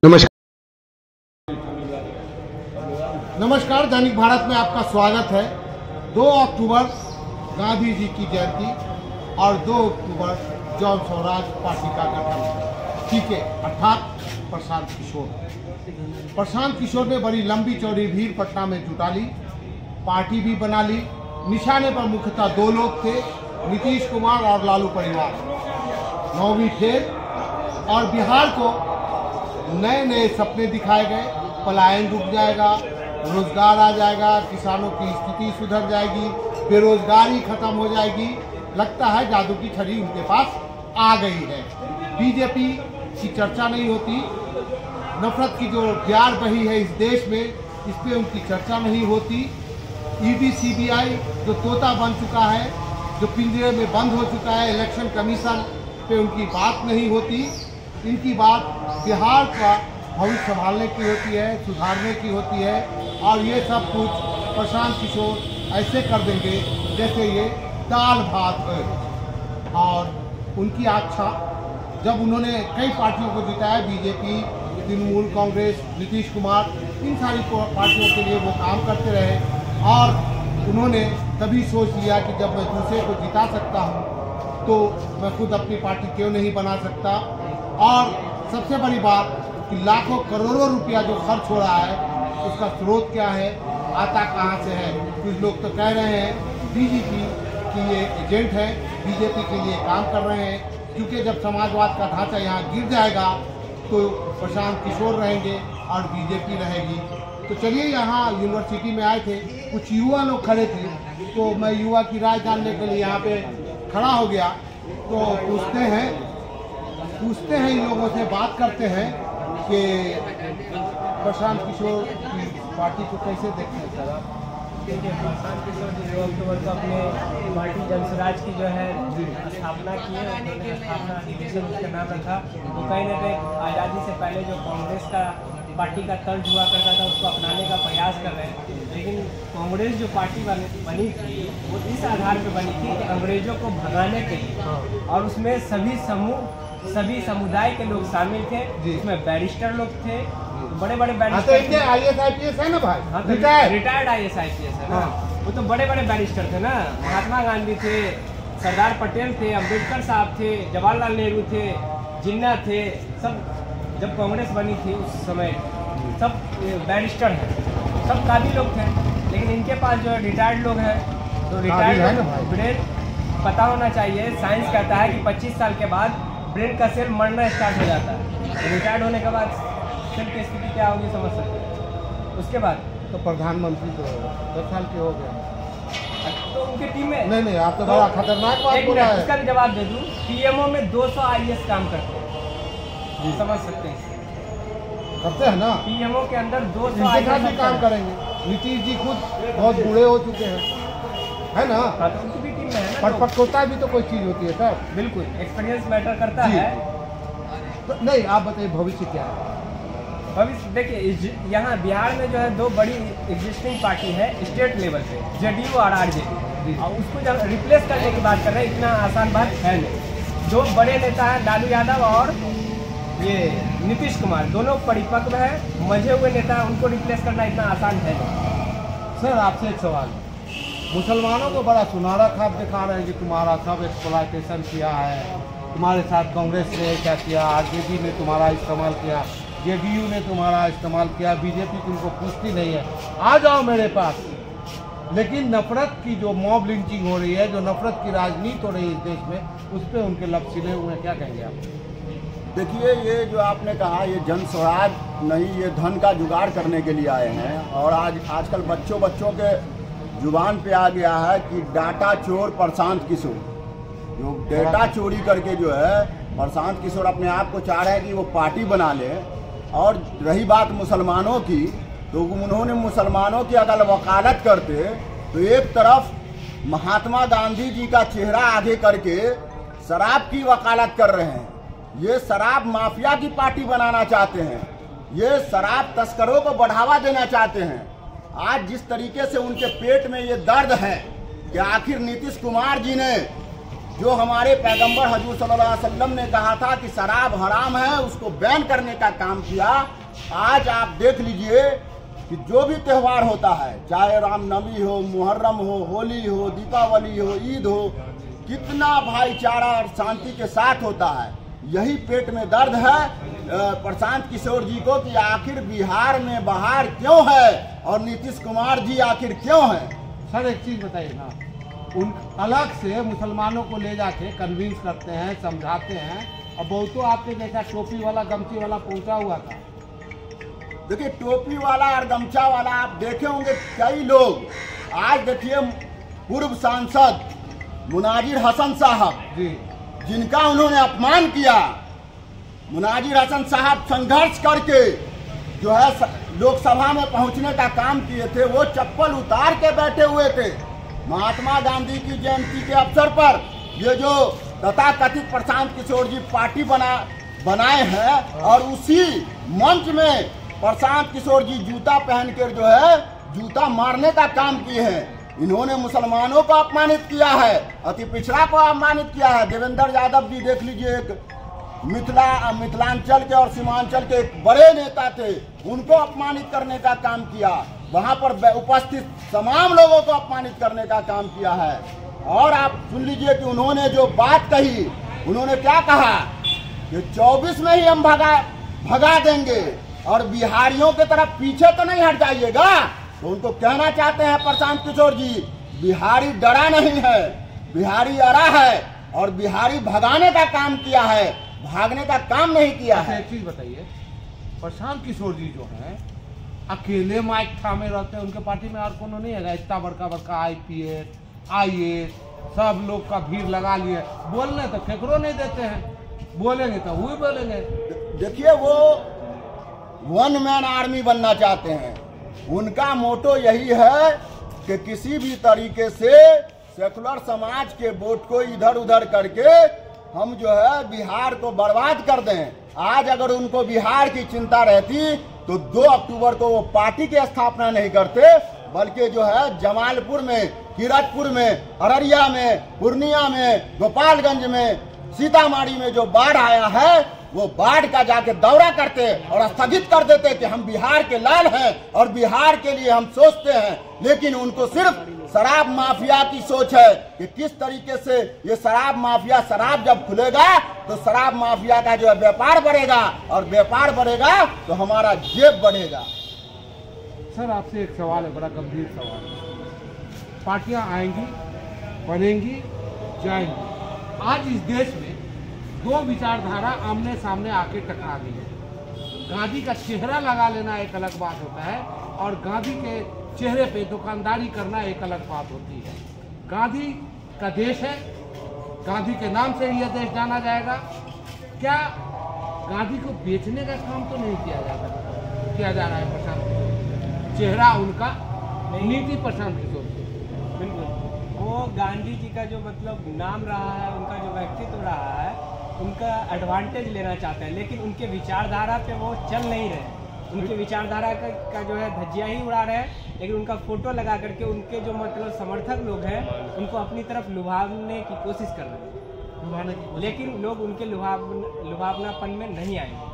नमस्कार, दैनिक भारत में आपका स्वागत है। 2 अक्टूबर गांधी जी की जयंती और 2 अक्टूबर जन स्वराज पार्टी का गठन। ठीक है, अर्थात प्रशांत किशोर ने बड़ी लंबी चौड़ी भीड़ पटना में जुटा ली, पार्टी भी बना ली। निशाने पर मुख्यतः 2 लोग थे, नीतीश कुमार और लालू परिवार। 9वीं फेर और बिहार को नए नए सपने दिखाए गए। पलायन रुक जाएगा, रोजगार आ जाएगा, किसानों की स्थिति सुधर जाएगी, बेरोजगारी खत्म हो जाएगी। लगता है जादू की छड़ी उनके पास आ गई है। बीजेपी की चर्चा नहीं होती, नफरत की जो प्यार बही है इस देश में, इस पे उनकी चर्चा नहीं होती। ईडी सीबीआई जो तोता बन चुका है, जो पिंजरे में बंद हो चुका है, इलेक्शन कमीशन पे उनकी बात नहीं होती। इनकी बात बिहार का भविष्य संभालने की होती है, सुधारने की होती है। और ये सब कुछ प्रशांत किशोर ऐसे कर देंगे जैसे ये दाल भात है। और उनकी आच्छा जब उन्होंने कई पार्टियों को जिताया, बीजेपी, तृणमूल कांग्रेस, नीतीश कुमार, इन सारी पार्टियों के लिए वो काम करते रहे। और उन्होंने तभी सोच लिया कि जब मैं दूसरे को जिता सकता हूँ तो मैं खुद अपनी पार्टी क्यों नहीं बना सकता। और सबसे बड़ी बात कि लाखों करोड़ों रुपया जो खर्च हो रहा है उसका स्रोत क्या है, आता कहाँ से है। कुछ लोग तो कह रहे हैं बीजेपी की ये एजेंट है, बीजेपी के लिए काम कर रहे हैं, क्योंकि जब समाजवाद का ढांचा यहाँ गिर जाएगा तो प्रशांत किशोर रहेंगे और बीजेपी रहेगी। तो चलिए, यहाँ यूनिवर्सिटी में आए थे, कुछ युवा लोग खड़े थे, तो मैं युवा की राय जानने के लिए यहाँ पे खड़ा हो गया। तो पूछते हैं इन लोगों से, बात करते हैं कि प्रशांत किशोर की पार्टी को कैसे देखते हैं सर आप? देखिए, प्रशांत किशोर जी 2 अक्टूबर को अपने पार्टी जन स्वराज की जो है स्थापना की है। उन्होंने स्थापना अधिवेशन उसका नाम रखा। तो कहीं ना कहीं आज़ादी से पहले जो कांग्रेस का पार्टी का तर्ज हुआ करता था उसको अपनाने का प्रयास कर रहे हैं। लेकिन कांग्रेस जो पार्टी बनी थी वो इस आधार पर बनी थी कि अंग्रेजों को भगाने के लिए, और उसमें सभी समुदाय के लोग शामिल थे। इसमें बैरिस्टर लोग थे, बड़े बड़े बैरिस्टर। IAS IPS है ना भाई? हाँ, तो रिटायर्ड IAS IPS है ना। वो तो बड़े बड़े बैरिस्टर थे ना। महात्मा गांधी थे, सरदार पटेल थे, अम्बेडकर साहब थे, जवाहरलाल नेहरू थे, जिन्ना थे। सब जब कांग्रेस बनी थी उस समय सब बैरिस्टर हैं, सब काबिल लोग थे। लेकिन इनके पास जो रिटायर्ड लोग हैं, तो रिटायर्ड ब्रेन पता होना चाहिए। साइंस कहता है कि 25 साल के बाद ब्रेन का सेल मरना स्टार्ट हो जाता है। तो रिटायर्ड होने के बाद सेल की स्थिति क्या होगी समझ सकते हैं। उसके बाद तो प्रधानमंत्री तो 10 साल के हो गए, तो उनकी टीम में नहीं आप तो बड़ा खतरनाक बात बोल रहा है। इसका भी जवाब दे दूं, पीएमओ में 200 IAS काम करते हैं, समझ सकते हैं, करते हैं ना। पीएमओ के अंदर 200 IAS भी काम करेंगे। नीतीश जी खुद बहुत बूढ़े हो चुके हैं, है ना। तो उनकी भी टीम में है ना। पटपटता भी तो कोई चीज होती है सर। बिल्कुल, एक्सपीरियंस मैटर करता है। तो नहीं, आप बताइए भविष्य क्या है? भविष्य देखिए, यहाँ बिहार में जो है 2 बड़ी एग्जिस्टिंग पार्टी है स्टेट लेवल पे, JDU और RJD। और उसको जब रिप्लेस करने की बात कर रहे हैं, इतना आसान बात है नहीं। 2 बड़े नेता हैं, लालू यादव और ये नीतीश कुमार, दोनों परिपक्व है, मजे हुए नेता, उनको रिप्लेस करना इतना आसान है नहीं। सर आपसे एक सवाल, मुसलमानों को बड़ा सुनहरा ख्वाब दिखा रहे हैं कि तुम्हारा सब एक्सप्लॉयटेशन किया है, तुम्हारे साथ कांग्रेस ने क्या किया, RJD ने तुम्हारा इस्तेमाल किया, JDU ने तुम्हारा इस्तेमाल किया, बीजेपी तुमको पूछती नहीं है, आ जाओ मेरे पास। लेकिन नफरत की जो मॉब लिंचिंग हो रही है, जो नफरत की राजनीति हो रही है इस देश में, उस पर उनके लब सिले हुए हैं, क्या कहेंगे आप? देखिए, ये जो आपने कहा ये जन स्वराज नहीं, ये धन का जुगाड़ करने के लिए आए हैं। और आजकल बच्चों के जुबान पे आ गया है कि डाटा चोर प्रशांत किशोर, जो डेटा चोरी करके जो है प्रशांत किशोर अपने आप को चाह रहे हैं कि वो पार्टी बना ले। और रही बात मुसलमानों की, तो उन्होंने मुसलमानों की अगर वकालत करते तो एक तरफ महात्मा गांधी जी का चेहरा आगे करके शराब की वकालत कर रहे हैं। ये शराब माफिया की पार्टी बनाना चाहते हैं, ये शराब तस्करों को बढ़ावा देना चाहते हैं। आज जिस तरीके से उनके पेट में ये दर्द है कि आखिर नीतीश कुमार जी ने जो हमारे पैगंबर हजूर सल्लल्लाहु अलैहि वसल्लम ने कहा था कि शराब हराम है, उसको बैन करने का काम किया। आज आप देख लीजिए कि जो भी त्यौहार होता है, चाहे रामनवमी हो, मुहर्रम हो, होली हो, दीपावली हो, ईद हो, कितना भाईचारा और शांति के साथ होता है। यही पेट में दर्द है प्रशांत किशोर जी को कि आखिर बिहार में बहार क्यों है और नीतीश कुमार जी आखिर क्यों है। सर एक चीज बताइए ना, उन अलग से मुसलमानों को ले जाके कन्विंस करते हैं, समझाते हैं, और बहुतों आपने देखा टोपी वाला गमछी वाला पहुंचा हुआ था। देखिए टोपी वाला और गमछा वाला आप देखे होंगे कई लोग। आज देखिए पूर्व सांसद मुनाजिर हसन साहब जी, जिनका उन्होंने अपमान किया, मुनाजिर हसन साहब संघर्ष करके जो है लोकसभा में पहुंचने का काम किए थे, वो चप्पल उतार के बैठे हुए थे। महात्मा गांधी की जयंती के अवसर पर ये जो तथाकथित प्रशांत किशोर जी पार्टी बनाए हैं, और उसी मंच में प्रशांत किशोर जी जूता पहनकर जो है जूता मारने का काम किए हैं। इन्होंने मुसलमानों को अपमानित किया है, अति पिछड़ा को अपमानित किया है। देवेंद्र यादव जी देख लीजिए, एक मिथिलांचल के और सीमांचल के एक बड़े नेता थे, उनको अपमानित करने का काम किया। वहां पर उपस्थित तमाम लोगों को अपमानित करने का काम किया है। और आप सुन लीजिए कि उन्होंने जो बात कही, उन्होंने क्या कहा कि 24 में ही हम भगा देंगे और बिहारियों की तरफ पीछे तो नहीं हट जाइएगा। तो उनको कहना चाहते हैं प्रशांत किशोर जी, बिहारी डरा नहीं है, बिहारी अड़ा है और बिहारी भगाने का काम किया है, भागने का काम नहीं किया है। एक चीज बताइए, प्रशांत किशोर जी जो हैं अकेले माइक थामे रहते हैं, उनके पार्टी में और कोनो नहीं है? इतना बड़का बड़का IPS IAS सब लोग का भीड़ लगा लिए, बोलने तो केकरो नहीं देते हैं, बोलेंगे तो वही बोलेंगे। देखिए वो वन मैन आर्मी बनना चाहते हैं। उनका मोटो यही है कि किसी भी तरीके से सेकुलर समाज के वोट को इधर उधर करके हम जो है बिहार को बर्बाद कर दें। आज अगर उनको बिहार की चिंता रहती तो 2 अक्टूबर को वो पार्टी की स्थापना नहीं करते, बल्कि जो है जमालपुर में, किरतपुर में, अररिया में, पूर्णिया में, गोपालगंज में, सीतामढ़ी में जो बाढ़ आया है, वो बाढ़ का जाके दौरा करते और स्थगित कर देते कि हम बिहार के लाल हैं और बिहार के लिए हम सोचते हैं। लेकिन उनको सिर्फ शराब माफिया की सोच है कि किस तरीके से ये शराब माफिया, शराब जब खुलेगा तो शराब माफिया का जो है व्यापार बढ़ेगा, और व्यापार बढ़ेगा तो हमारा जेब बढ़ेगा। सर आपसे एक सवाल है, बड़ा गंभीर सवाल है। पार्टियां आएंगी, बनेंगी, जाएंगी। आज इस देश में 2 विचारधारा आमने सामने आके टकरा गई है। गांधी का चेहरा लगा लेना एक अलग बात होता है, और गांधी के चेहरे पे दुकानदारी करना एक अलग बात होती है। गांधी का देश है, गांधी के नाम से यह देश जाना जाएगा। क्या गांधी को बेचने का काम तो नहीं किया जा रहा है प्रशांत किशोर? चेहरा उनका, नीति प्रशांत किशोर की। बिल्कुल, वो गांधी जी का जो मतलब नाम रहा है, उनका जो व्यक्तित्व रहा है, उनका एडवांटेज लेना चाहते हैं, लेकिन उनके विचारधारा पे वो चल नहीं रहे। उनके विचारधारा का जो है धज्जियां ही उड़ा रहे हैं, लेकिन उनका फोटो लगा करके उनके जो मतलब समर्थक लोग हैं उनको अपनी तरफ लुभावने की कोशिश कर रहे हैं, लेकिन लोग उनके लुभावनापन में नहीं आएंगे।